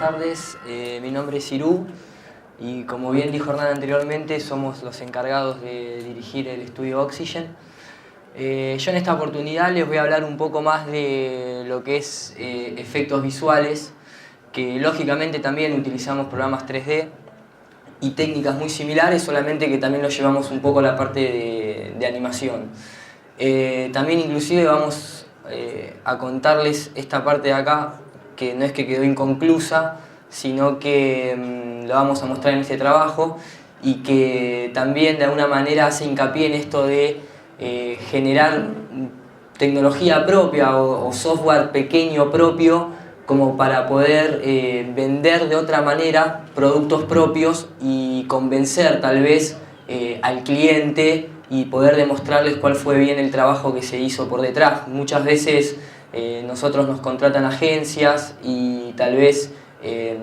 tardes. Mi nombre es Irú y como bien dijo Hernán anteriormente, somos los encargados de dirigir el estudio Oxygen. Yo en esta oportunidad les voy a hablar un poco más de lo que es efectos visuales, que lógicamente también utilizamos programas 3D y técnicas muy similares, solamente que también lo llevamos un poco a la parte de animación. También inclusive vamos a contarles esta parte de acá, que no es que quedó inconclusa, sino que lo vamos a mostrar en este trabajo y que también de alguna manera hace hincapié en esto de generar tecnología propia o software pequeño propio como para poder vender de otra manera productos propios y convencer tal vez al cliente y poder demostrarles cuál fue bien el trabajo que se hizo por detrás. Muchas veces nosotros nos contratan agencias y tal vez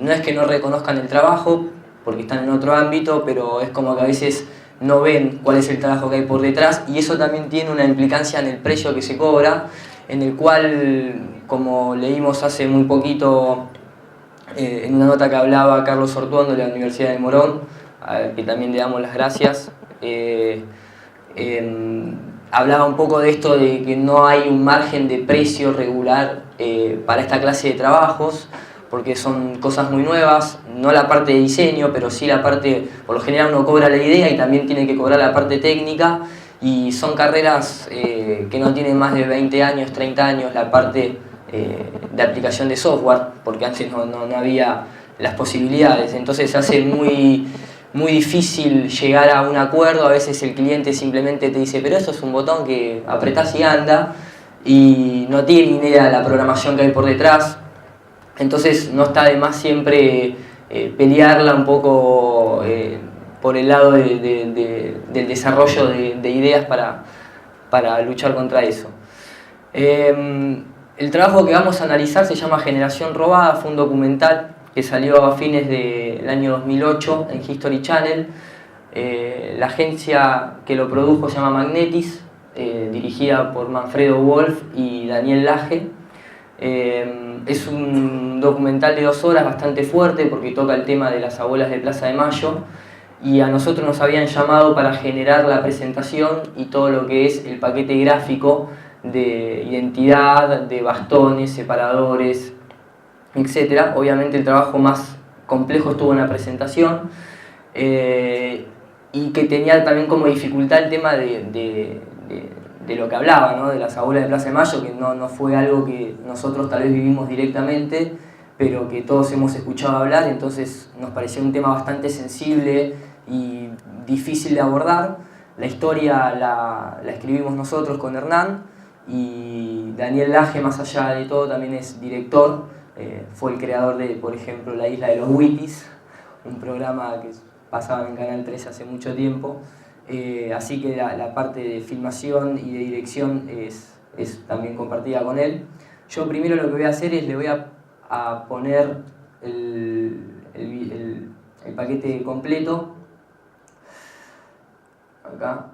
no es que no reconozcan el trabajo porque están en otro ámbito, pero es como que a veces no ven cuál es el trabajo que hay por detrás y eso también tiene una implicancia en el precio que se cobra, en el cual, como leímos hace muy poquito en una nota que hablaba Carlos Ortuondo de la Universidad de Morón, al que también le damos las gracias, hablaba un poco de esto de que no hay un margen de precio regular para esta clase de trabajos, porque son cosas muy nuevas, no la parte de diseño, pero sí la parte, por lo general uno cobra la idea y también tiene que cobrar la parte técnica, y son carreras que no tienen más de 20 años, 30 años, la parte de aplicación de software, porque antes no había las posibilidades, entonces se hace muy difícil llegar a un acuerdo. A veces el cliente simplemente te dice, pero eso es un botón que apretás y anda, y no tiene ni idea de la programación que hay por detrás. Entonces no está de más siempre pelearla un poco por el lado del desarrollo de ideas para luchar contra eso. El trabajo que vamos a analizar se llama Generación Robada, fue un documental que salió a fines del año 2008 en History Channel. La agencia que lo produjo se llama Magnetis, dirigida por Manfredo Wolf y Daniel Lage. Es un documental de 2 horas bastante fuerte porque toca el tema de las abuelas de Plaza de Mayo, y a nosotros nos habían llamado para generar la presentación y todo lo que es el paquete gráfico de identidad, de bastones, separadores, etc. Obviamente el trabajo más complejo estuvo en la presentación y que tenía también como dificultad el tema de lo que hablaba, ¿no? De las abuelas de Plaza de Mayo, que no fue algo que nosotros tal vez vivimos directamente, pero que todos hemos escuchado hablar, entonces nos pareció un tema bastante sensible y difícil de abordar. La historia la escribimos nosotros con Hernán, y Daniel Lage, más allá de todo, también es director, fue el creador de, por ejemplo, La Isla de los Wikis, un programa que pasaba en Canal 3 hace mucho tiempo. Así que la parte de filmación y de dirección es también compartida con él. Yo primero lo que voy a hacer es le voy a poner el paquete completo acá.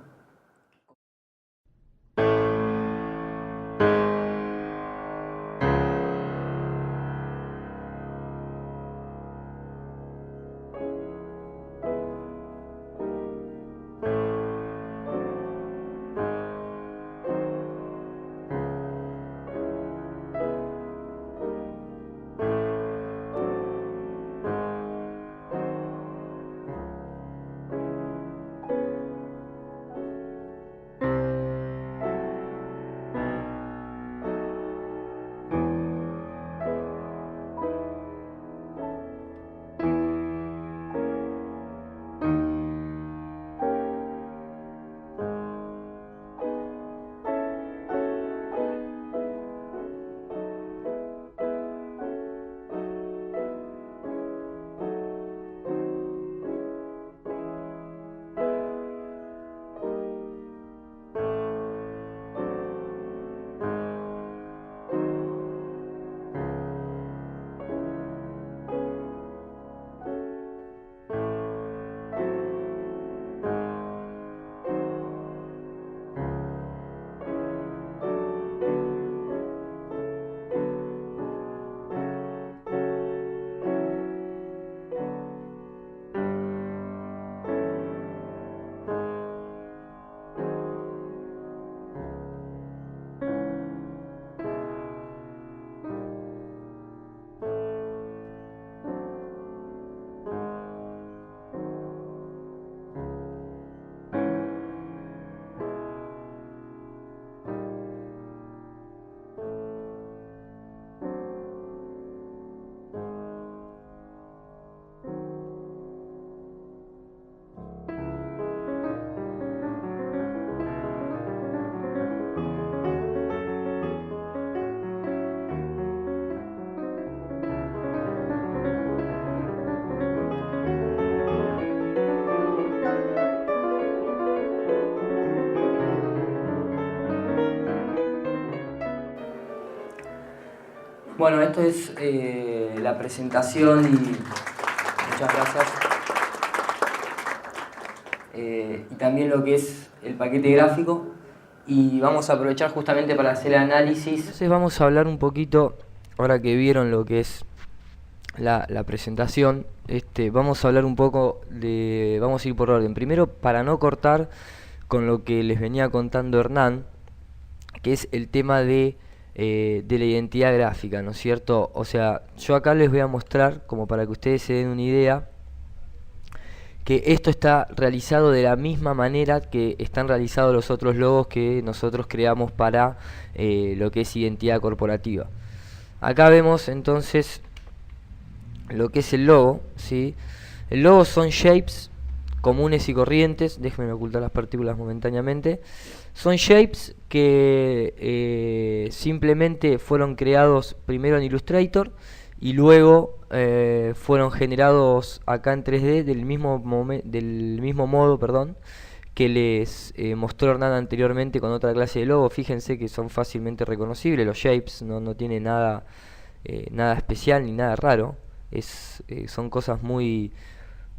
Bueno, esto es la presentación y muchas gracias. Y también lo que es el paquete gráfico. Y vamos a aprovechar justamente para hacer el análisis. Entonces vamos a hablar un poquito, ahora que vieron lo que es la presentación, vamos a hablar un poco de... Vamos a ir por orden. Primero, para no cortar con lo que les venía contando Hernán, que es el tema de la identidad gráfica, ¿no es cierto? O sea, yo acá les voy a mostrar, como para que ustedes se den una idea, que esto está realizado de la misma manera que están realizados los otros logos que nosotros creamos para lo que es identidad corporativa. Acá vemos entonces lo que es el logo, ¿sí? El logo son shapes comunes y corrientes, déjenme ocultar las partículas momentáneamente. Son shapes que simplemente fueron creados primero en Illustrator y luego fueron generados acá en 3D del mismo modo, perdón, que les mostró Hernán anteriormente con otra clase de logo. Fíjense que son fácilmente reconocibles los shapes, no tiene nada especial ni nada raro. Son cosas muy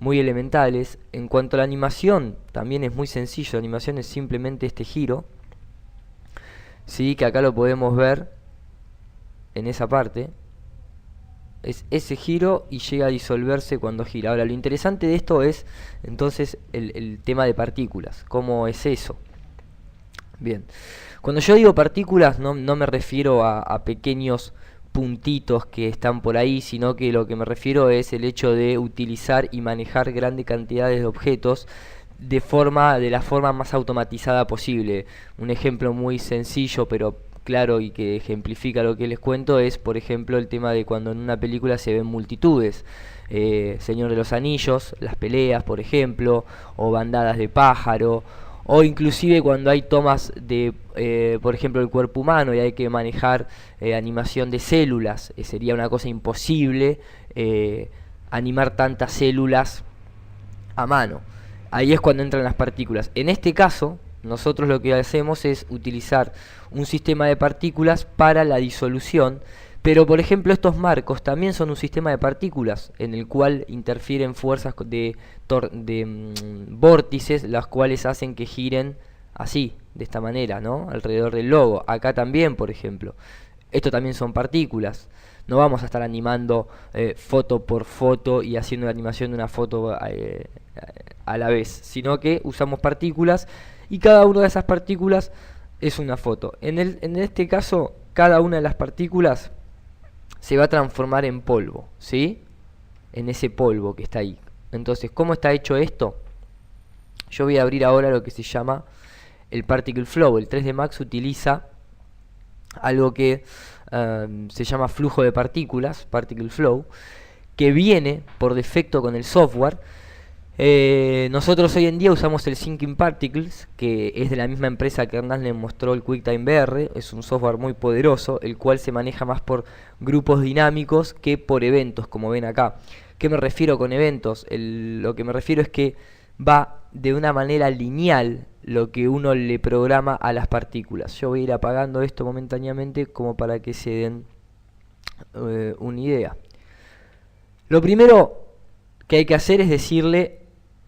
elementales. En cuanto a la animación, también es muy sencillo. La animación es simplemente este giro, ¿sí? Que acá lo podemos ver en esa parte. Es ese giro y llega a disolverse cuando gira. Ahora, lo interesante de esto es entonces el tema de partículas. ¿Cómo es eso? Bien, cuando yo digo partículas no me refiero a pequeños puntitos que están por ahí, sino que lo que me refiero es el hecho de utilizar y manejar grandes cantidades de objetos de la forma más automatizada posible. Un ejemplo muy sencillo pero claro y que ejemplifica lo que les cuento es, por ejemplo, el tema de cuando en una película se ven multitudes. Señor de los Anillos, las peleas, por ejemplo, o bandadas de pájaro, o inclusive cuando hay tomas de, por ejemplo, el cuerpo humano y hay que manejar animación de células. Sería una cosa imposible animar tantas células a mano. Ahí es cuando entran las partículas. En este caso, nosotros lo que hacemos es utilizar un sistema de partículas para la disolución, pero por ejemplo estos marcos también son un sistema de partículas en el cual interfieren fuerzas de vórtices, las cuales hacen que giren así, de esta manera, ¿no? Alrededor del logo. Acá también, por ejemplo. Esto también son partículas. No vamos a estar animando foto por foto y haciendo la animación de una foto a la vez, sino que usamos partículas y cada una de esas partículas es una foto. En este caso, cada una de las partículas se va a transformar en polvo, ¿sí? En ese polvo que está ahí. Entonces, ¿cómo está hecho esto? Yo voy a abrir ahora lo que se llama el Particle Flow. El 3D Max utiliza algo que se llama flujo de partículas, Particle Flow, que viene por defecto con el software. Nosotros hoy en día usamos el Thinking Particles, que es de la misma empresa que Hernán le mostró el QuickTime VR. Es un software muy poderoso, el cual se maneja más por grupos dinámicos que por eventos, como ven acá. ¿Qué me refiero con eventos? Lo que me refiero es que va de una manera lineal lo que uno le programa a las partículas. Yo voy a ir apagando esto momentáneamente como para que se den una idea. Lo primero que hay que hacer es decirle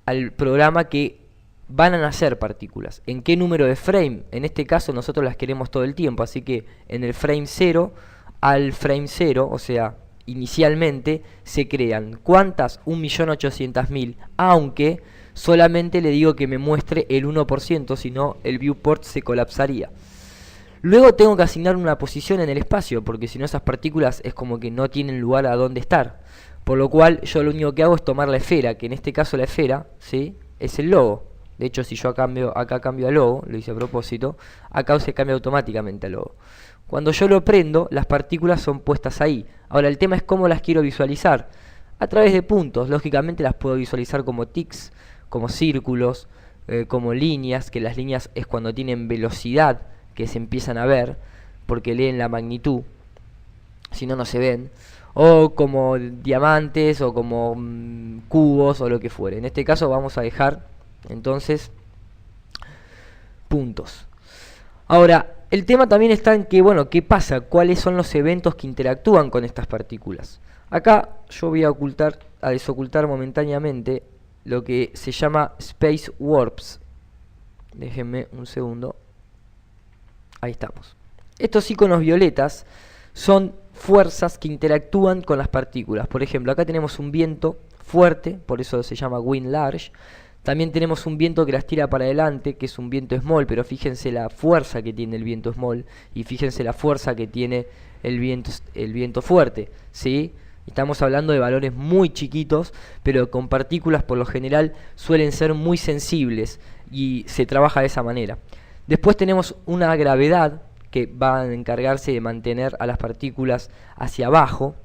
al programa que van a nacer partículas. ¿En qué número de frame? En este caso nosotros las queremos todo el tiempo, así que en el frame 0 al frame 0, o sea, inicialmente se crean. ¿Cuántas? 1.800.000, aunque solamente le digo que me muestre el 1%, si no el viewport se colapsaría. Luego tengo que asignar una posición en el espacio, porque si no esas partículas es como que no tienen lugar a dónde estar. Por lo cual yo lo único que hago es tomar la esfera, que en este caso la esfera, ¿sí?, es el logo. De hecho, si yo acá cambio a logo, lo hice a propósito, acá se cambia automáticamente a logo. Cuando yo lo prendo, las partículas son puestas ahí. Ahora el tema es cómo las quiero visualizar. A través de puntos, lógicamente las puedo visualizar como tics, como círculos, como líneas, que las líneas es cuando tienen velocidad que se empiezan a ver, porque leen la magnitud, si no, no se ven. O como diamantes, o como cubos, o lo que fuere. En este caso vamos a dejar, entonces, puntos. Ahora, el tema también está en que, bueno, ¿qué pasa? ¿Cuáles son los eventos que interactúan con estas partículas? Acá yo voy a desocultar momentáneamente lo que se llama Space Warps. Déjenme un segundo. Ahí estamos. Estos iconos violetas son fuerzas que interactúan con las partículas. Por ejemplo, acá tenemos un viento fuerte, por eso se llama wind large. También tenemos un viento que las tira para adelante, que es un viento small, pero fíjense la fuerza que tiene el viento small y fíjense la fuerza que tiene el viento fuerte, ¿sí? Estamos hablando de valores muy chiquitos, pero con partículas por lo general suelen ser muy sensibles y se trabaja de esa manera. Después tenemos una gravedad que va a encargarse de mantener a las partículas hacia abajo,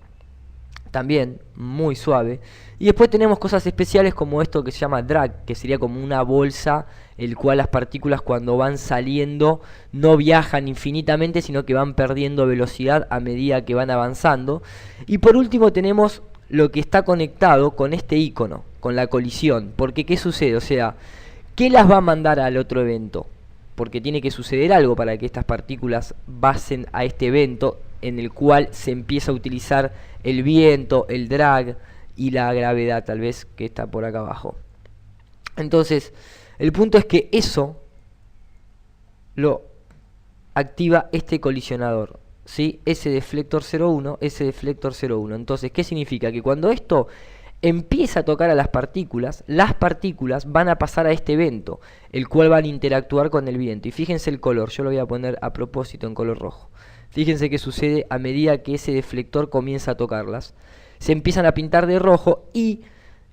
también muy suave. Y después tenemos cosas especiales como esto que se llama drag, que sería como una bolsa, el cual las partículas cuando van saliendo no viajan infinitamente, sino que van perdiendo velocidad a medida que van avanzando. Y por último tenemos lo que está conectado con este icono, con la colisión. Porque ¿qué sucede? O sea, ¿qué las va a mandar al otro evento? Porque tiene que suceder algo para que estas partículas pasen a este evento en el cual se empieza a utilizar el viento, el drag y la gravedad, tal vez, que está por acá abajo. Entonces, el punto es que eso lo activa este colisionador, ¿sí? Ese deflector 01, ese deflector 01. Entonces, ¿qué significa? Que cuando esto empieza a tocar a las partículas van a pasar a este evento, el cual van a interactuar con el viento. Y fíjense el color, yo lo voy a poner a propósito en color rojo. Fíjense qué sucede a medida que ese deflector comienza a tocarlas. Se empiezan a pintar de rojo y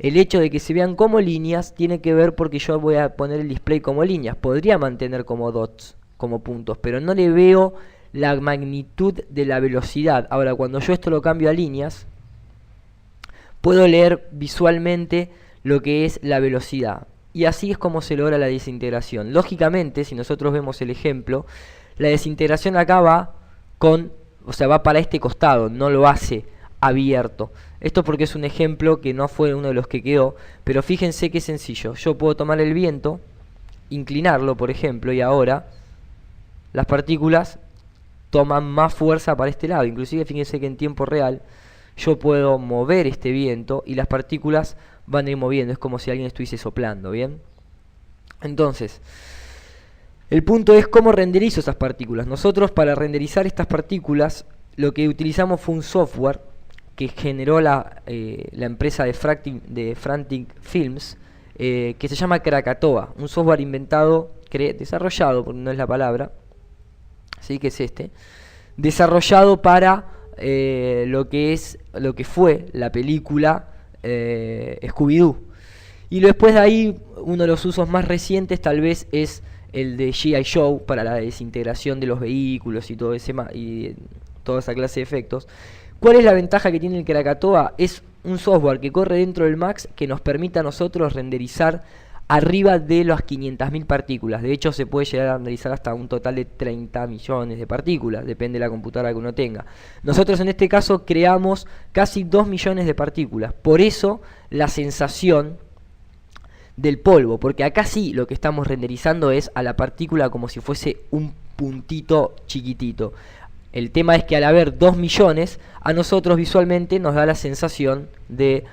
el hecho de que se vean como líneas tiene que ver porque yo voy a poner el display como líneas. Podría mantener como dots, como puntos, pero no le veo la magnitud de la velocidad. Ahora, cuando yo esto lo cambio a líneas, puedo leer visualmente lo que es la velocidad. Y así es como se logra la desintegración. Lógicamente, si nosotros vemos el ejemplo, la desintegración acá va va para este costado, no lo hace abierto. Esto porque es un ejemplo que no fue uno de los que quedó, pero fíjense qué sencillo. Yo puedo tomar el viento, inclinarlo, por ejemplo, y ahora las partículas toman más fuerza para este lado. Inclusive fíjense que en tiempo real yo puedo mover este viento y las partículas van a ir moviendo. Es como si alguien estuviese soplando, ¿bien? Entonces, el punto es cómo renderizo esas partículas. Nosotros para renderizar estas partículas lo que utilizamos fue un software que generó la empresa de Frantic Films, que se llama Krakatoa. Un software desarrollado, porque no es la palabra, ¿sí? Que es desarrollado para lo que fue la película Scooby-Doo. Y después de ahí, uno de los usos más recientes tal vez es el de G.I. Joe para la desintegración de los vehículos y toda esa clase de efectos. ¿Cuál es la ventaja que tiene el Krakatoa? Es un software que corre dentro del Max que nos permite a nosotros renderizar arriba de las 500.000 partículas. De hecho, se puede llegar a renderizar hasta un total de 30 millones de partículas, depende de la computadora que uno tenga. Nosotros en este caso creamos casi 2 millones de partículas. Por eso la sensación del polvo, porque acá sí lo que estamos renderizando es a la partícula como si fuese un puntito chiquitito. El tema es que al haber 2 millones, a nosotros visualmente nos da la sensación de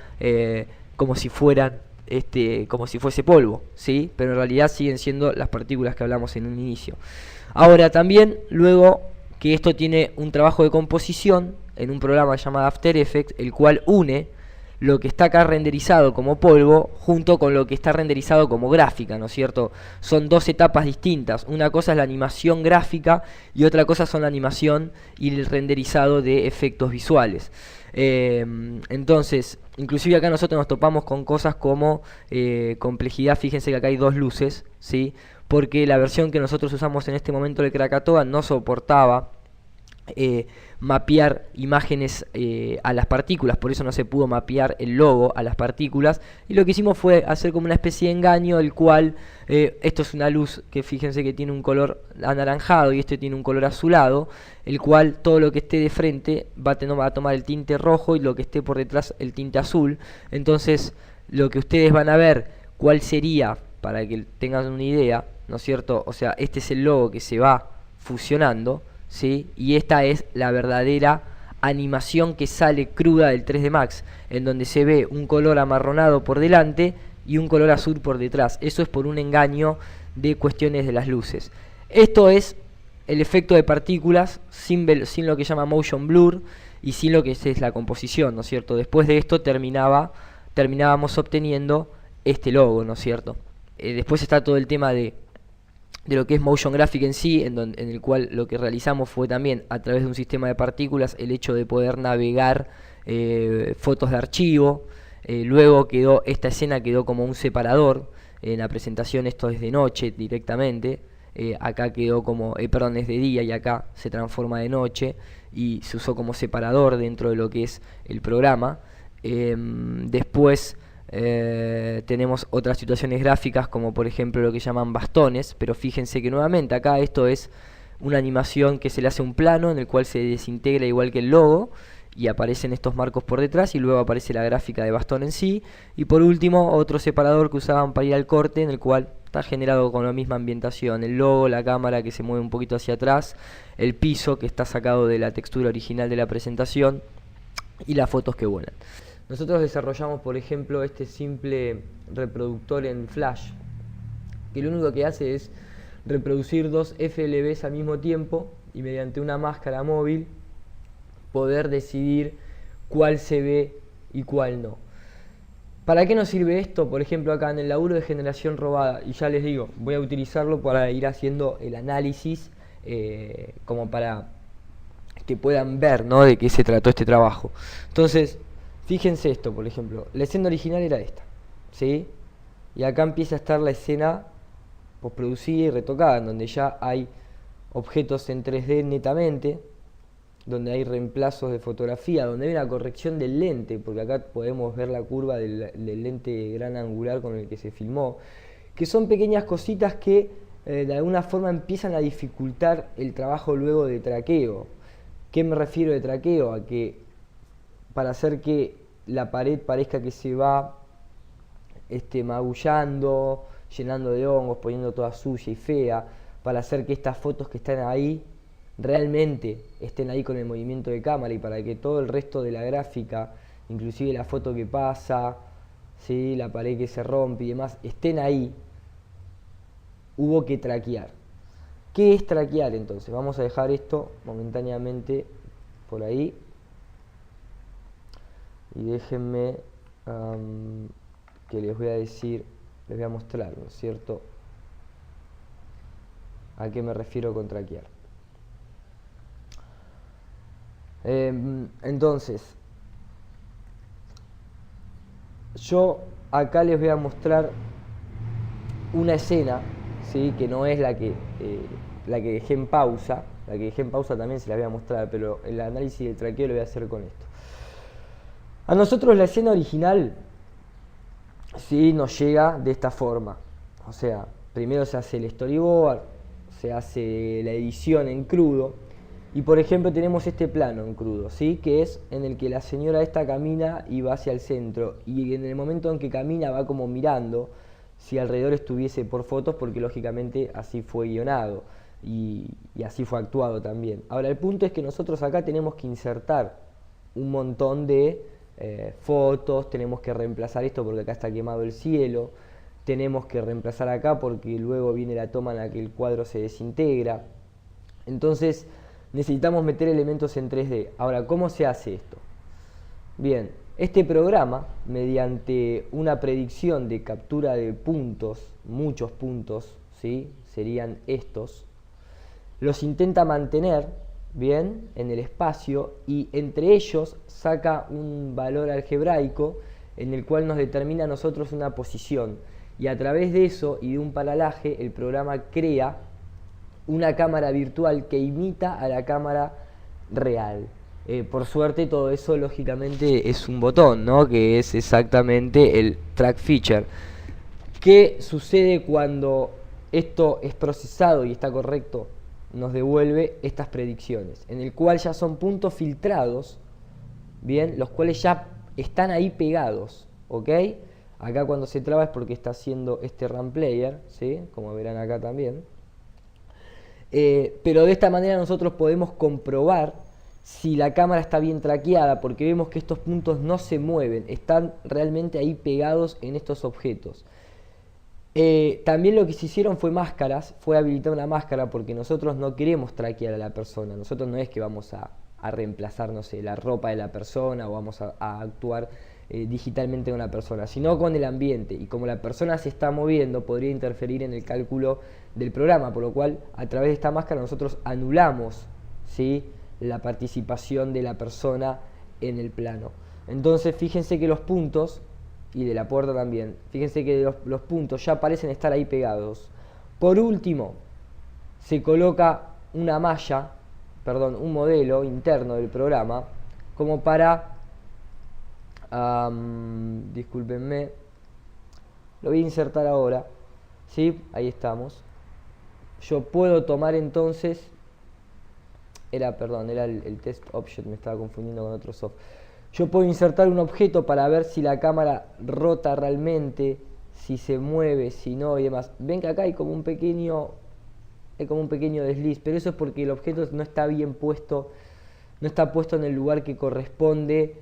como si fuese polvo, ¿sí? Pero en realidad siguen siendo las partículas que hablamos en un inicio. Ahora también, luego que esto tiene un trabajo de composición en un programa llamado After Effects, el cual une lo que está acá renderizado como polvo junto con lo que está renderizado como gráfica, ¿no es cierto? Son dos etapas distintas. Una cosa es la animación gráfica y otra cosa son la animación y el renderizado de efectos visuales. Entonces, inclusive acá nosotros nos topamos con cosas como complejidad. Fíjense que acá hay dos luces, ¿sí? Porque la versión que nosotros usamos en este momento de Krakatoa no soportaba mapear imágenes a las partículas, por eso no se pudo mapear el logo a las partículas, y lo que hicimos fue hacer como una especie de engaño, el cual esto es una luz que fíjense que tiene un color anaranjado y este tiene un color azulado, el cual todo lo que esté de frente va a tomar el tinte rojo y lo que esté por detrás el tinte azul. Entonces lo que ustedes van a ver cuál sería, para que tengan una idea, ¿no es cierto? O sea, este es el logo que se va fusionando, ¿sí? Y esta es la verdadera animación que sale cruda del 3D Max, en donde se ve un color amarronado por delante y un color azul por detrás. Eso es por un engaño de cuestiones de las luces. Esto es el efecto de partículas sin lo que llama motion blur y sin lo que es la composición, ¿no es cierto? Después de esto terminábamos obteniendo este logo, ¿no es cierto? Después está todo el tema de lo que es motion graphic en sí, en el cual lo que realizamos fue también a través de un sistema de partículas el hecho de poder navegar fotos de archivo. Luego esta escena quedó como un separador. En la presentación esto es de noche directamente. Acá quedó como, perdón, es de día y acá se transforma de noche y se usó como separador dentro de lo que es el programa. Después tenemos otras situaciones gráficas como por ejemplo lo que llaman bastones, pero fíjense que nuevamente acá esto es una animación que se le hace un plano en el cual se desintegra igual que el logo y aparecen estos marcos por detrás y luego aparece la gráfica de bastón en sí, y por último otro separador que usaban para ir al corte en el cual está generado con la misma ambientación, el logo, la cámara que se mueve un poquito hacia atrás, el piso que está sacado de la textura original de la presentación y las fotos que vuelan. Nosotros desarrollamos por ejemplo este simple reproductor en Flash que lo único que hace es reproducir dos FLVs al mismo tiempo y mediante una máscara móvil poder decidir cuál se ve y cuál no. ¿Para qué nos sirve esto? Por ejemplo acá en el laburo de generación robada, y ya les digo, voy a utilizarlo para ir haciendo el análisis como para que puedan ver, ¿no?, de qué se trató este trabajo. Entonces, fíjense esto, por ejemplo, la escena original era esta, ¿sí? Y acá empieza a estar la escena postproducida y retocada, en donde ya hay objetos en 3D netamente, donde hay reemplazos de fotografía, donde hay una corrección del lente, porque acá podemos ver la curva del lente gran angular con el que se filmó, que son pequeñas cositas que de alguna forma empiezan a dificultar el trabajo luego de traqueo. ¿Qué me refiero de traqueo? A que para hacer que la pared parezca que se va magullando, llenando de hongos, poniendo toda sucia y fea, para hacer que estas fotos que están ahí realmente estén ahí con el movimiento de cámara y para que todo el resto de la gráfica, inclusive la foto que pasa, ¿sí?, la pared que se rompe y demás, estén ahí, hubo que traquear. ¿Qué es traquear entonces? Vamos a dejar esto momentáneamente por ahí y déjenme que les voy a decir, les voy a mostrar, ¿no es cierto?, a qué me refiero con traquear. Entonces, yo acá les voy a mostrar una escena, ¿sí?, que no es la que dejé en pausa. La que dejé en pausa también se la voy a mostrar, pero el análisis del traqueo lo voy a hacer con esto. A nosotros la escena original, sí, nos llega de esta forma. O sea, primero se hace el storyboard, se hace la edición en crudo. Y por ejemplo tenemos este plano en crudo, ¿sí?, que es en el que la señora esta camina y va hacia el centro. Y en el momento en que camina va como mirando si alrededor estuviese por fotos, porque lógicamente así fue guionado y así fue actuado también. Ahora el punto es que nosotros acá tenemos que insertar un montón de fotos, tenemos que reemplazar esto porque acá está quemado el cielo, tenemos que reemplazar acá porque luego viene la toma en la que el cuadro se desintegra. Entonces necesitamos meter elementos en 3D. Ahora, ¿cómo se hace esto? Bien, este programa, mediante una predicción de captura de puntos, muchos puntos, ¿sí?, serían estos, los intenta mantener, bien, en el espacio y entre ellos saca un valor algebraico en el cual nos determina a nosotros una posición. Y a través de eso y de un paralaje, el programa crea una cámara virtual que imita a la cámara real. Por suerte todo eso lógicamente es un botón, ¿no?, que es exactamente el track feature. ¿Qué sucede cuando esto es procesado y está correcto? Nos devuelve estas predicciones, en el cual ya son puntos filtrados, bien, los cuales ya están ahí pegados, ¿ok? Acá cuando se traba es porque está haciendo este RAM player, ¿sí?, como verán acá también. Pero de esta manera nosotros podemos comprobar si la cámara está bien traqueada, porque vemos que estos puntos no se mueven, están realmente ahí pegados en estos objetos. También lo que se hicieron fue máscaras, fue habilitar una máscara, porque nosotros no queremos traquear a la persona. Nosotros no es que vamos a reemplazar, no sé, la ropa de la persona o vamos a actuar digitalmente con una persona, sino con el ambiente. Y como la persona se está moviendo, podría interferir en el cálculo del programa, por lo cual a través de esta máscara nosotros anulamos, ¿sí?, la participación de la persona en el plano. Entonces fíjense que los puntos, y de la puerta también, fíjense que los puntos ya parecen estar ahí pegados. Por último, se coloca una malla, perdón, un modelo interno del programa, como para, discúlpenme, lo voy a insertar ahora, ¿sí? Ahí estamos. Yo puedo tomar entonces, era el test object, me estaba confundiendo con otro soft. Yo puedo insertar un objeto para ver si la cámara rota realmente, si se mueve, si no y demás. Ven que acá hay como un pequeño desliz, pero eso es porque el objeto no está bien puesto, no está puesto en el lugar que corresponde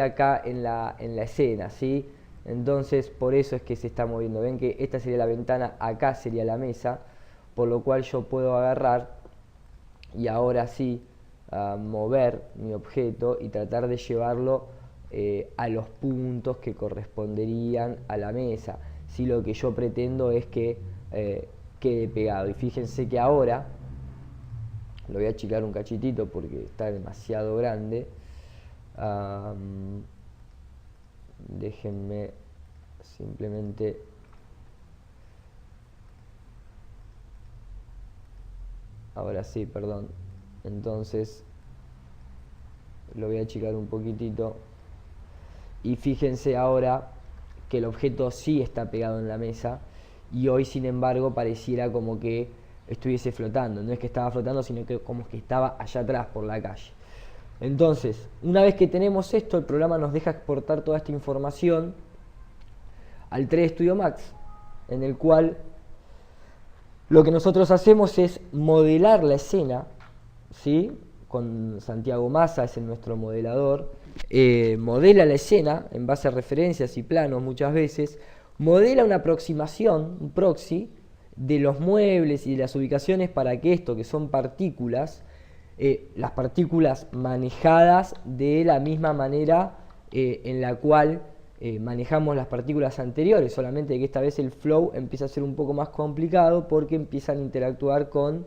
acá en la escena, ¿sí? Entonces por eso es que se está moviendo. Ven que esta sería la ventana, acá sería la mesa, por lo cual yo puedo agarrar y ahora sí mover mi objeto y tratar de llevarlo a los puntos que corresponderían a la mesa, si lo que yo pretendo es que quede pegado. Y fíjense que ahora lo voy a achicar un cachitito porque está demasiado grande. Déjenme simplemente ahora sí, perdón. Entonces lo voy a achicar un poquitito y fíjense ahora que el objeto sí está pegado en la mesa y hoy sin embargo pareciera como que estuviese flotando. No es que estaba flotando, sino que como que estaba allá atrás por la calle. Entonces, una vez que tenemos esto, el programa nos deja exportar toda esta información al 3D Studio Max, en el cual lo que nosotros hacemos es modelar la escena, ¿sí? Con Santiago Massa, es nuestro modelador, modela la escena en base a referencias y planos muchas veces, modela una aproximación, un proxy, de los muebles y de las ubicaciones para que esto, que son partículas, las partículas manejadas de la misma manera en la cual manejamos las partículas anteriores, solamente que esta vez el flow empieza a ser un poco más complicado porque empiezan a interactuar con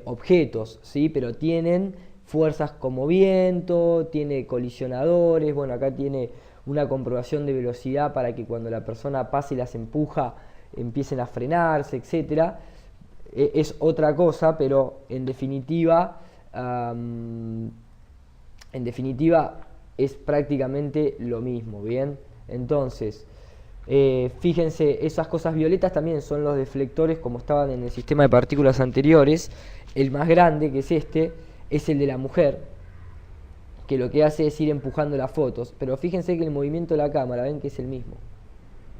objetos, ¿sí? Pero tienen fuerzas como viento, tiene colisionadores, bueno, acá tiene una comprobación de velocidad para que cuando la persona pase y las empuja empiecen a frenarse, etcétera. Es otra cosa, pero en definitiva es prácticamente lo mismo, ¿bien? Entonces, fíjense, esas cosas violetas también son los deflectores como estaban en el sistema de partículas anteriores. El más grande, que es este, es el de la mujer, que lo que hace es ir empujando las fotos, pero fíjense que el movimiento de la cámara, ven que es el mismo,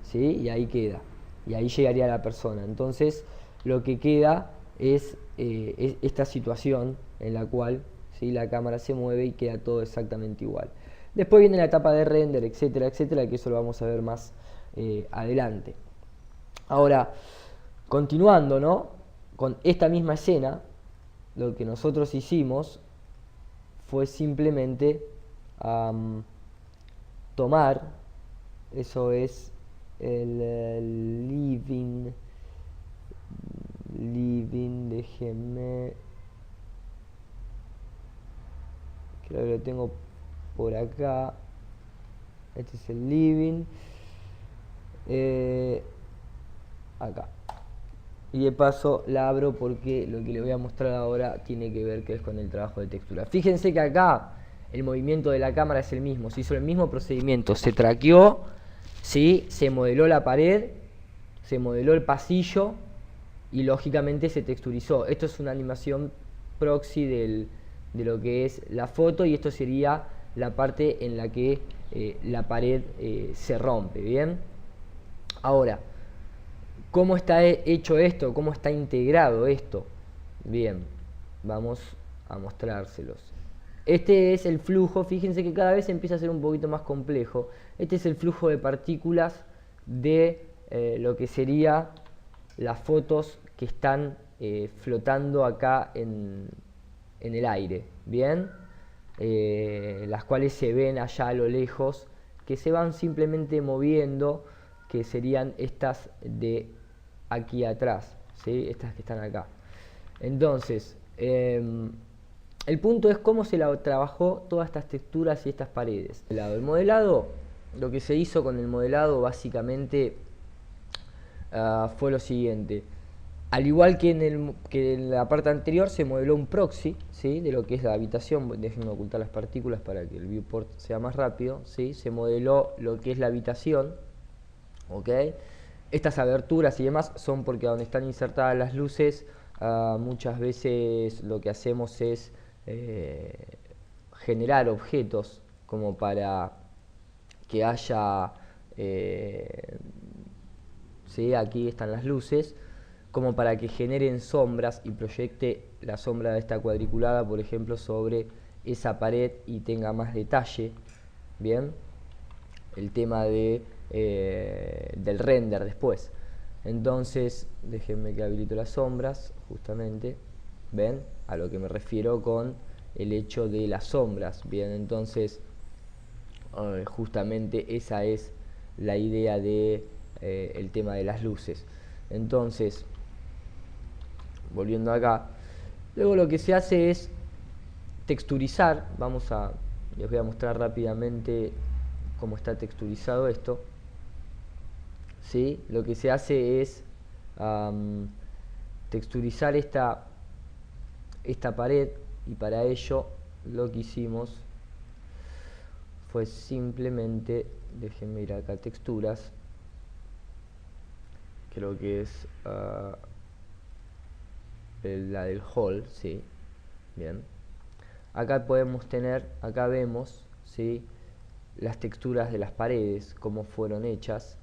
¿sí? Y ahí queda, y ahí llegaría la persona. Entonces, lo que queda es esta situación en la cual, ¿sí?, la cámara se mueve y queda todo exactamente igual. Después viene la etapa de render, etcétera, etcétera, que eso lo vamos a ver más adelante. Ahora, continuando, ¿no?, con esta misma escena, lo que nosotros hicimos fue simplemente tomar, eso es el living, déjenme, creo que lo tengo por acá, este es el living, acá, y de paso la abro porque lo que le voy a mostrar ahora tiene que ver que es con el trabajo de textura. Fíjense que acá el movimiento de la cámara es el mismo, se hizo el mismo procedimiento, se traqueó, ¿sí?, se modeló la pared, se modeló el pasillo y lógicamente se texturizó. Esto es una animación proxy de lo que es la foto, y esto sería la parte en la que la pared se rompe, ¿bien? Ahora, ¿Cómo está hecho esto? ¿Cómo está integrado esto? Bien, vamos a mostrárselos. Este es el flujo, fíjense que cada vez empieza a ser un poquito más complejo. Este es el flujo de partículas de lo que sería las fotos que están flotando acá en el aire, ¿bien? Las cuales se ven allá a lo lejos, que se van simplemente moviendo, que serían estas de aquí atrás, ¿sí? Estas que están acá. Entonces, el punto es cómo se trabajó todas estas texturas y estas paredes. El modelado, lo que se hizo con el modelado básicamente fue lo siguiente. Al igual que en la parte anterior se modeló un proxy, ¿sí? De lo que es la habitación. Déjenme ocultar las partículas para que el viewport sea más rápido, ¿sí? Se modeló lo que es la habitación, ¿ok? Estas aberturas y demás son porque donde están insertadas las luces, muchas veces lo que hacemos es generar objetos como para que haya, ¿sí? Aquí están las luces, como para que generen sombras y proyecte la sombra de esta cuadriculada, por ejemplo, sobre esa pared y tenga más detalle. Bien, el tema del render después. Entonces, déjenme que habilito las sombras, justamente. ¿Ven? A lo que me refiero con el hecho de las sombras. Bien, entonces, justamente esa es la idea de el tema de las luces. Entonces, volviendo acá, luego lo que se hace es texturizar. Les voy a mostrar rápidamente cómo está texturizado esto. ¿Sí? Lo que se hace es texturizar esta pared, y para ello lo que hicimos fue simplemente, déjenme ir acá a texturas, creo que es la del hall, ¿sí? Bien, acá podemos tener, acá vemos, ¿sí? Las texturas de las paredes, cómo fueron hechas.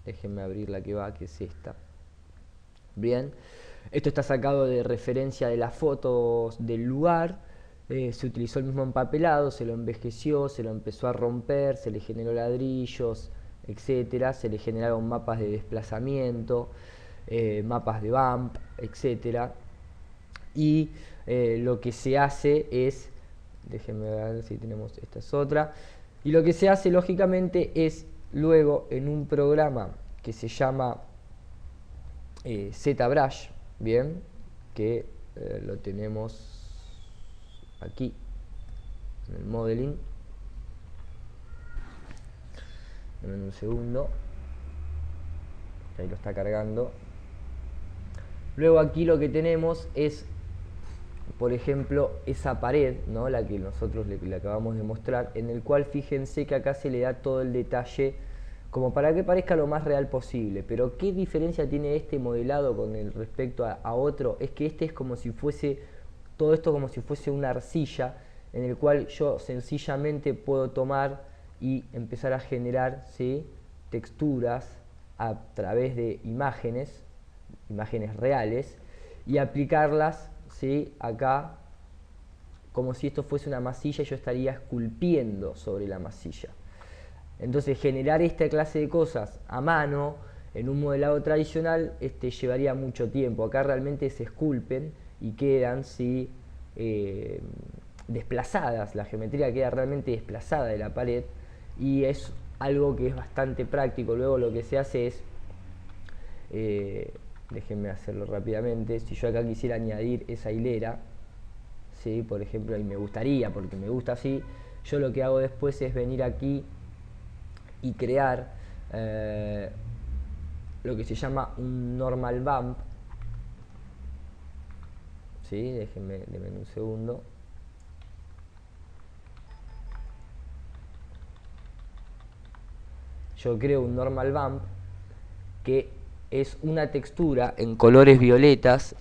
Déjenme abrir la que va, que es esta. Bien, esto está sacado de referencia de las fotos del lugar. Se utilizó el mismo empapelado, se lo envejeció, se lo empezó a romper, se le generó ladrillos, etcétera. Se le generaron mapas de desplazamiento, mapas de bump, etcétera. Y lo que se hace es, déjenme ver si tenemos, esta es otra. Y lo que se hace lógicamente es luego en un programa que se llama ZBrush, bien, que lo tenemos aquí en el modeling. En un segundo, ahí lo está cargando. Luego aquí lo que tenemos es, por ejemplo, esa pared, ¿no? La que nosotros le acabamos de mostrar, en el cual fíjense que acá se le da todo el detalle como para que parezca lo más real posible. Pero ¿qué diferencia tiene este modelado con el respecto a otro? Es que este es como si fuese, todo esto como si fuese una arcilla, en el cual yo sencillamente puedo tomar y empezar a generar, ¿sí? Texturas a través de imágenes reales, y aplicarlas, ¿sí? Acá, como si esto fuese una masilla, yo estaría esculpiendo sobre la masilla. Entonces, generar esta clase de cosas a mano en un modelado tradicional llevaría mucho tiempo. Acá realmente se esculpen y quedan, ¿sí? Desplazadas, la geometría queda realmente desplazada de la pared, y es algo que es bastante práctico. Luego lo que se hace es, déjenme hacerlo rápidamente, si yo acá quisiera añadir esa hilera, ¿sí? Por ejemplo, y me gustaría, porque me gusta así, yo lo que hago después es venir aquí y crear lo que se llama un normal bump, ¿sí? Déjenme un segundo. Yo creo un normal bump que es una textura en colores violetas,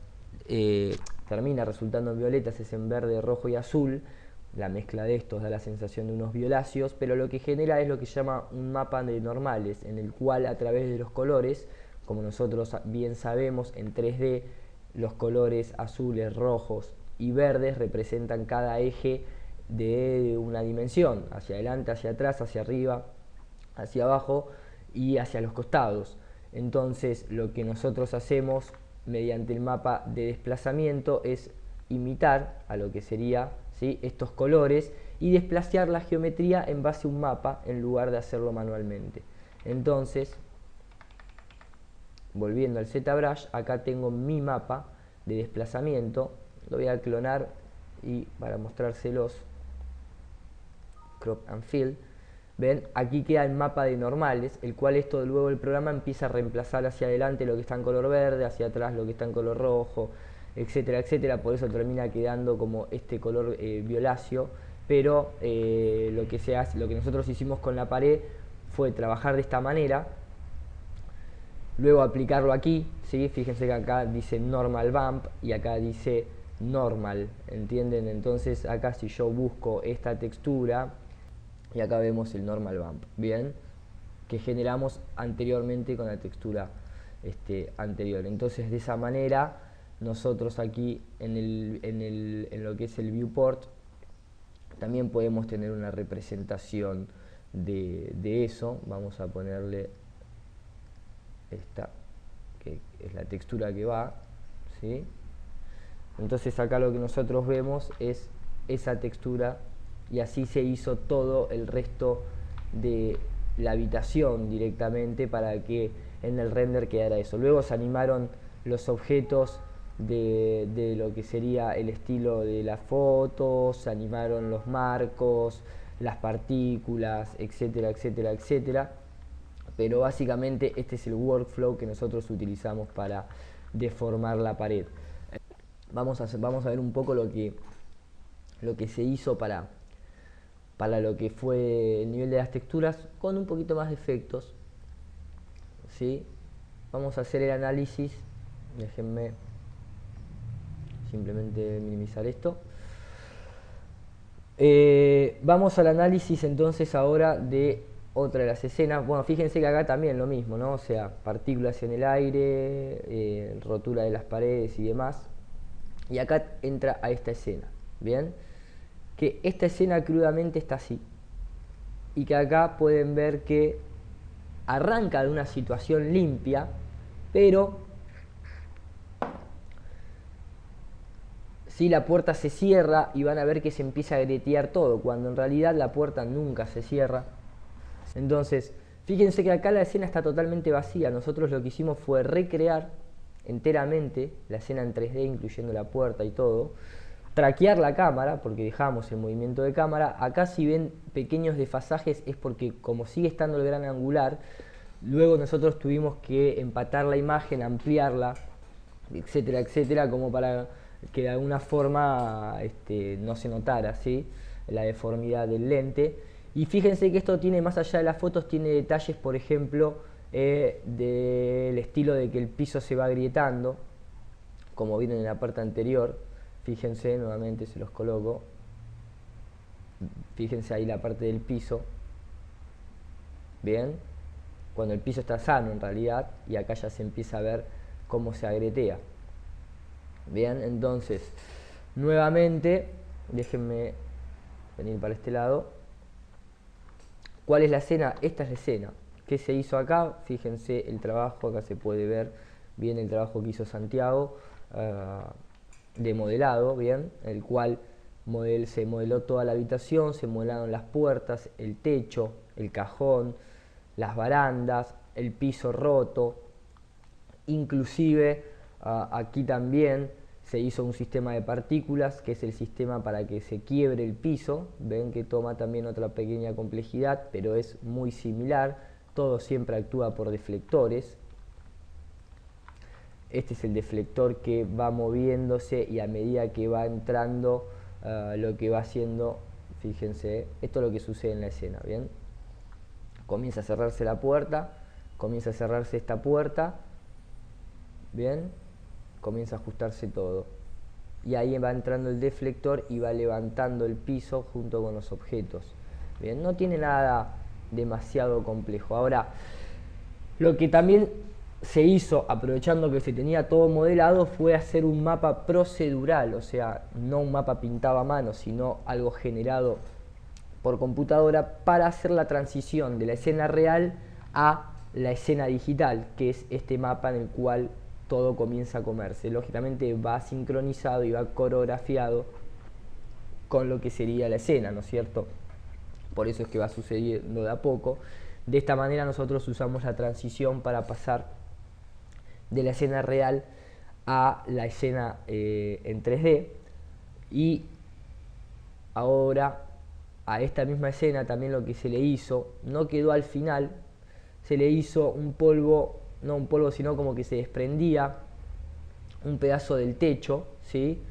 termina resultando en violetas, es en verde, rojo y azul. La mezcla de estos da la sensación de unos violáceos, pero lo que genera es lo que se llama un mapa de normales, en el cual a través de los colores, como nosotros bien sabemos, en 3D los colores azules, rojos y verdes representan cada eje de una dimensión, hacia adelante, hacia atrás, hacia arriba, hacia abajo y hacia los costados. Entonces lo que nosotros hacemos mediante el mapa de desplazamiento es imitar a lo que sería, ¿sí?, estos colores y desplazar la geometría en base a un mapa en lugar de hacerlo manualmente. Entonces, volviendo al ZBrush, acá tengo mi mapa de desplazamiento, lo voy a clonar y para mostrárselos, crop and fill. ¿Ven? Aquí queda el mapa de normales, el cual esto luego el programa empieza a reemplazar hacia adelante lo que está en color verde, hacia atrás lo que está en color rojo, etcétera, etcétera. Por eso termina quedando como este color violáceo. Pero lo que nosotros hicimos con la pared fue trabajar de esta manera, luego aplicarlo aquí, ¿sí? Fíjense que acá dice normal bump y acá dice normal, ¿entienden? Entonces acá si yo busco esta textura, y acá vemos el normal bump, ¿bien? Que generamos anteriormente con la textura anterior. Entonces de esa manera nosotros aquí en lo que es el viewport también podemos tener una representación de eso. Vamos a ponerle esta, que es la textura que va, ¿sí? Entonces acá lo que nosotros vemos es esa textura y así se hizo todo el resto de la habitación directamente para que en el render quedara eso. Luego se animaron los objetos de lo que sería el estilo de la foto, se animaron los marcos, las partículas, etcétera, etcétera, etcétera. Pero básicamente este es el workflow que nosotros utilizamos para deformar la pared. Vamos a ver un poco lo que se hizo para lo que fue el nivel de las texturas con un poquito más de efectos, ¿sí? Vamos a hacer el análisis. Déjenme simplemente minimizar esto. Vamos al análisis entonces ahora de otra de las escenas. Bueno, fíjense que acá también lo mismo, ¿no? O sea, partículas en el aire, rotura de las paredes y demás. Y acá entra a esta escena, ¿bien? Que esta escena crudamente está así, y que acá pueden ver que arranca de una situación limpia, pero si la puerta se cierra y van a ver que se empieza a gretear todo, cuando en realidad la puerta nunca se cierra. Entonces, fíjense que acá la escena está totalmente vacía. Nosotros lo que hicimos fue recrear enteramente la escena en 3D, incluyendo la puerta y todo, traquear la cámara, porque dejamos el movimiento de cámara. Acá si ven pequeños desfasajes es porque como sigue estando el gran angular, luego nosotros tuvimos que empatar la imagen, ampliarla, etcétera, etcétera, como para que de alguna forma no se notara, ¿sí?, la deformidad del lente. Y fíjense que esto tiene, más allá de las fotos, tiene detalles, por ejemplo, del estilo de que el piso se va agrietando, como vieron en la parte anterior. Fíjense, nuevamente se los coloco. Fíjense ahí la parte del piso. Bien, cuando el piso está sano en realidad, y acá ya se empieza a ver cómo se agrietea. Bien, entonces, nuevamente, déjenme venir para este lado. ¿Cuál es la escena? Esta es la escena. ¿Qué se hizo acá? Fíjense el trabajo, acá se puede ver bien el trabajo que hizo Santiago, de modelado, bien, el cual se modeló toda la habitación, se modelaron las puertas, el techo, el cajón, las barandas, el piso roto, inclusive aquí también se hizo un sistema de partículas, que es el sistema para que se quiebre el piso. Ven que toma también otra pequeña complejidad, pero es muy similar. Todo siempre actúa por deflectores. Este es el deflector que va moviéndose, y a medida que va entrando lo que va haciendo, fíjense, esto es lo que sucede en la escena, ¿bien? Comienza a cerrarse la puerta, comienza a cerrarse esta puerta, ¿bien? Comienza a ajustarse todo. Y ahí va entrando el deflector y va levantando el piso junto con los objetos. Bien, no tiene nada demasiado complejo. Ahora, lo que también se hizo, aprovechando que se tenía todo modelado, fue hacer un mapa procedural, o sea, no un mapa pintado a mano, sino algo generado por computadora para hacer la transición de la escena real a la escena digital, que es este mapa en el cual todo comienza a comerse. Lógicamente va sincronizado y va coreografiado con lo que sería la escena, ¿no es cierto? Por eso es que va sucediendo de a poco. De esta manera nosotros usamos la transición para pasar de la escena real a la escena en 3D. Y ahora a esta misma escena también lo que se le hizo, no quedó al final, se le hizo un polvo, no un polvo, sino como que se desprendía un pedazo del techo, ¿sí?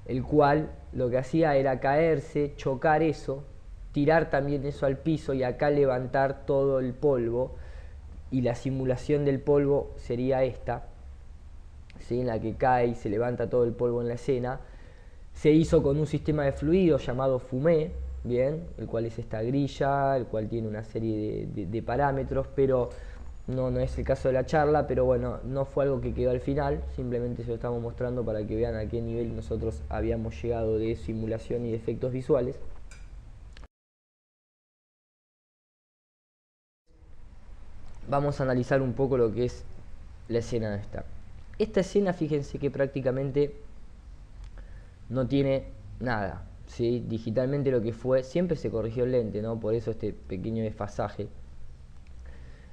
El cual lo que hacía era caerse, chocar eso, tirar también eso al piso y acá levantar todo el polvo, y la simulación del polvo sería esta, ¿sí? En la que cae y se levanta todo el polvo en la escena. Se hizo con un sistema de fluidos llamado Fumé, bien, el cual es esta grilla, el cual tiene una serie de parámetros, pero no es el caso de la charla, pero bueno, no fue algo que quedó al final, simplemente se lo estamos mostrando para que vean a qué nivel nosotros habíamos llegado de simulación y de efectos visuales. Vamos a analizar un poco lo que es la escena esta. Esta escena, fíjense que prácticamente no tiene nada, ¿sí? Digitalmente lo que fue, siempre se corrigió el lente, ¿no? Por eso este pequeño desfasaje.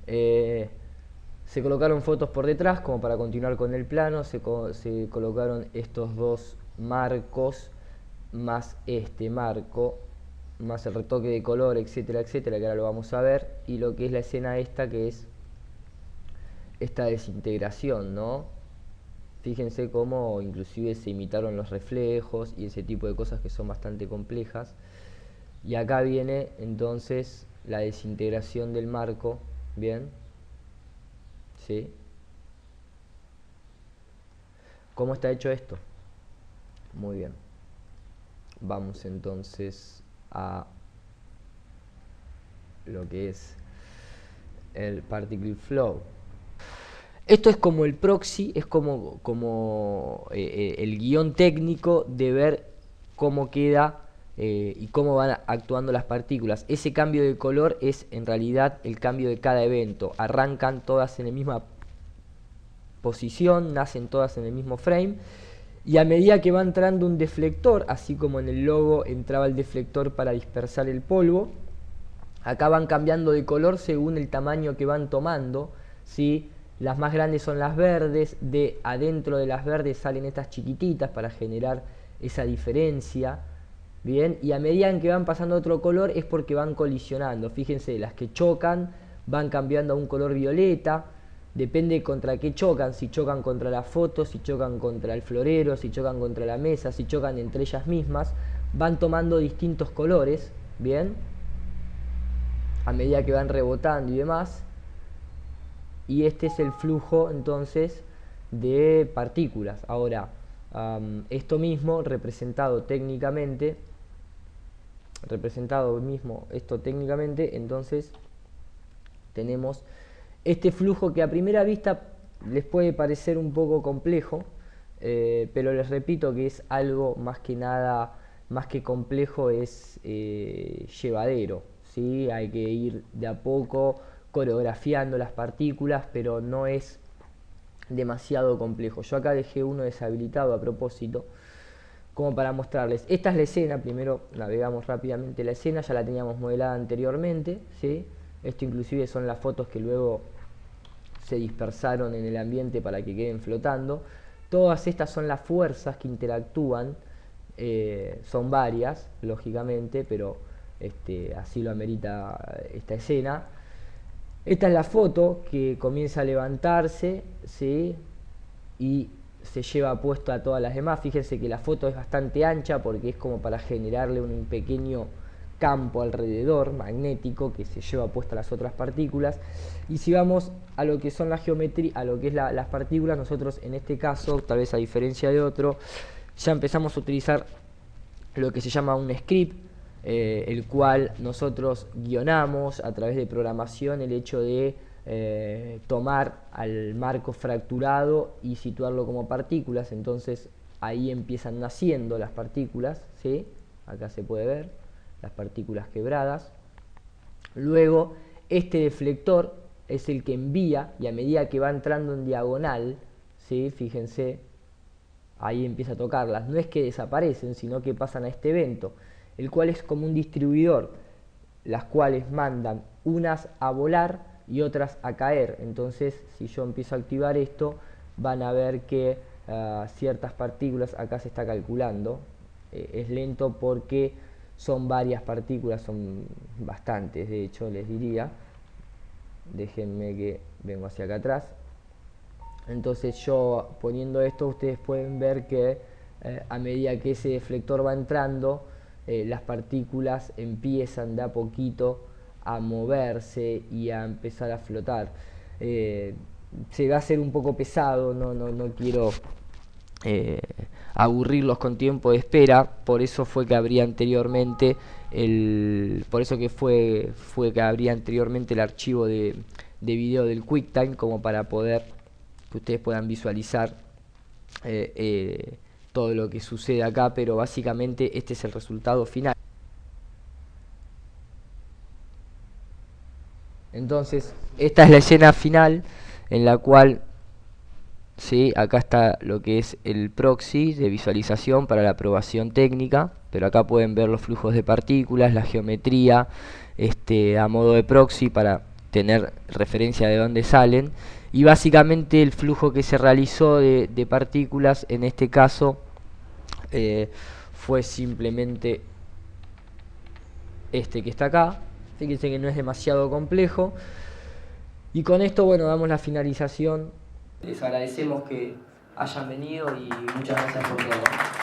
Se colocaron fotos por detrás como para continuar con el plano, se colocaron estos dos marcos, más este marco, más el retoque de color, etcétera, etcétera, que ahora lo vamos a ver, y lo que es la escena esta, que es esta desintegración, ¿no? Fíjense cómo inclusive se imitaron los reflejos y ese tipo de cosas que son bastante complejas. Y acá viene entonces la desintegración del marco, ¿bien? ¿Sí? ¿Cómo está hecho esto? Muy bien. Vamos entonces a lo que es el Particle Flow. Esto es como el proxy, es como el guión técnico de ver cómo queda y cómo van actuando las partículas. Ese cambio de color es en realidad el cambio de cada evento. Arrancan todas en la misma posición, nacen todas en el mismo frame, y a medida que va entrando un deflector, así como en el logo entraba el deflector para dispersar el polvo, acá van cambiando de color según el tamaño que van tomando, ¿sí? Las más grandes son las verdes, de adentro de las verdes salen estas chiquititas para generar esa diferencia, ¿bien? Y a medida en que van pasando a otro color es porque van colisionando. Fíjense, las que chocan van cambiando a un color violeta, depende contra qué chocan, si chocan contra la foto, si chocan contra el florero, si chocan contra la mesa, si chocan entre ellas mismas, van tomando distintos colores, ¿bien? A medida que van rebotando y demás. Y este es el flujo entonces de partículas. Ahora, esto mismo representado técnicamente, entonces tenemos este flujo que a primera vista les puede parecer un poco complejo, pero les repito que es algo más que nada, más que complejo, es llevadero, ¿sí? Hay que ir de a poco coreografiando las partículas, pero no es demasiado complejo. Yo acá dejé uno deshabilitado a propósito, como para mostrarles. Esta es la escena, primero navegamos rápidamente la escena, ya la teníamos modelada anteriormente, ¿sí? Esto inclusive son las fotos que luego se dispersaron en el ambiente para que queden flotando. Todas estas son las fuerzas que interactúan, son varias, lógicamente, pero así lo amerita esta escena. Esta es la foto que comienza a levantarse, ¿sí? Y se lleva puesto a todas las demás. Fíjense que la foto es bastante ancha porque es como para generarle un pequeño campo alrededor magnético que se lleva puesta a las otras partículas. Y si vamos a lo que son la geometría, a lo que es las partículas, nosotros en este caso, tal vez a diferencia de otro, ya empezamos a utilizar lo que se llama un script, el cual nosotros guionamos a través de programación el hecho de tomar al marco fracturado y situarlo como partículas. Entonces ahí empiezan naciendo las partículas, ¿sí? Acá se puede ver las partículas quebradas. Luego este deflector es el que envía, y a medida que va entrando en diagonal, ¿sí? Fíjense, ahí empieza a tocarlas. No es que desaparecen, sino que pasan a este evento, el cual es como un distribuidor, las cuales mandan unas a volar y otras a caer. Entonces, si yo empiezo a activar esto, van a ver que ciertas partículas, acá se está calculando, es lento porque son varias partículas, son bastantes, de hecho les diría, déjenme que vengo hacia acá atrás. Entonces yo poniendo esto, ustedes pueden ver que a medida que ese deflector va entrando, las partículas empiezan de a poquito a moverse y a empezar a flotar. Se va a hacer un poco pesado, no quiero aburrirlos con tiempo de espera, por eso fue que abrí anteriormente el archivo de video del QuickTime, como para poder que ustedes puedan visualizar todo lo que sucede acá, pero básicamente este es el resultado final. Entonces, esta es la escena final en la cual, ¿sí? Acá está lo que es el proxy de visualización para la aprobación técnica, pero acá pueden ver los flujos de partículas, la geometría, a modo de proxy para tener referencia de dónde salen, y básicamente el flujo que se realizó de partículas en este caso fue simplemente este que está acá. Fíjense que no es demasiado complejo, y con esto, bueno, damos la finalización. Les agradecemos que hayan venido y muchas gracias por todo.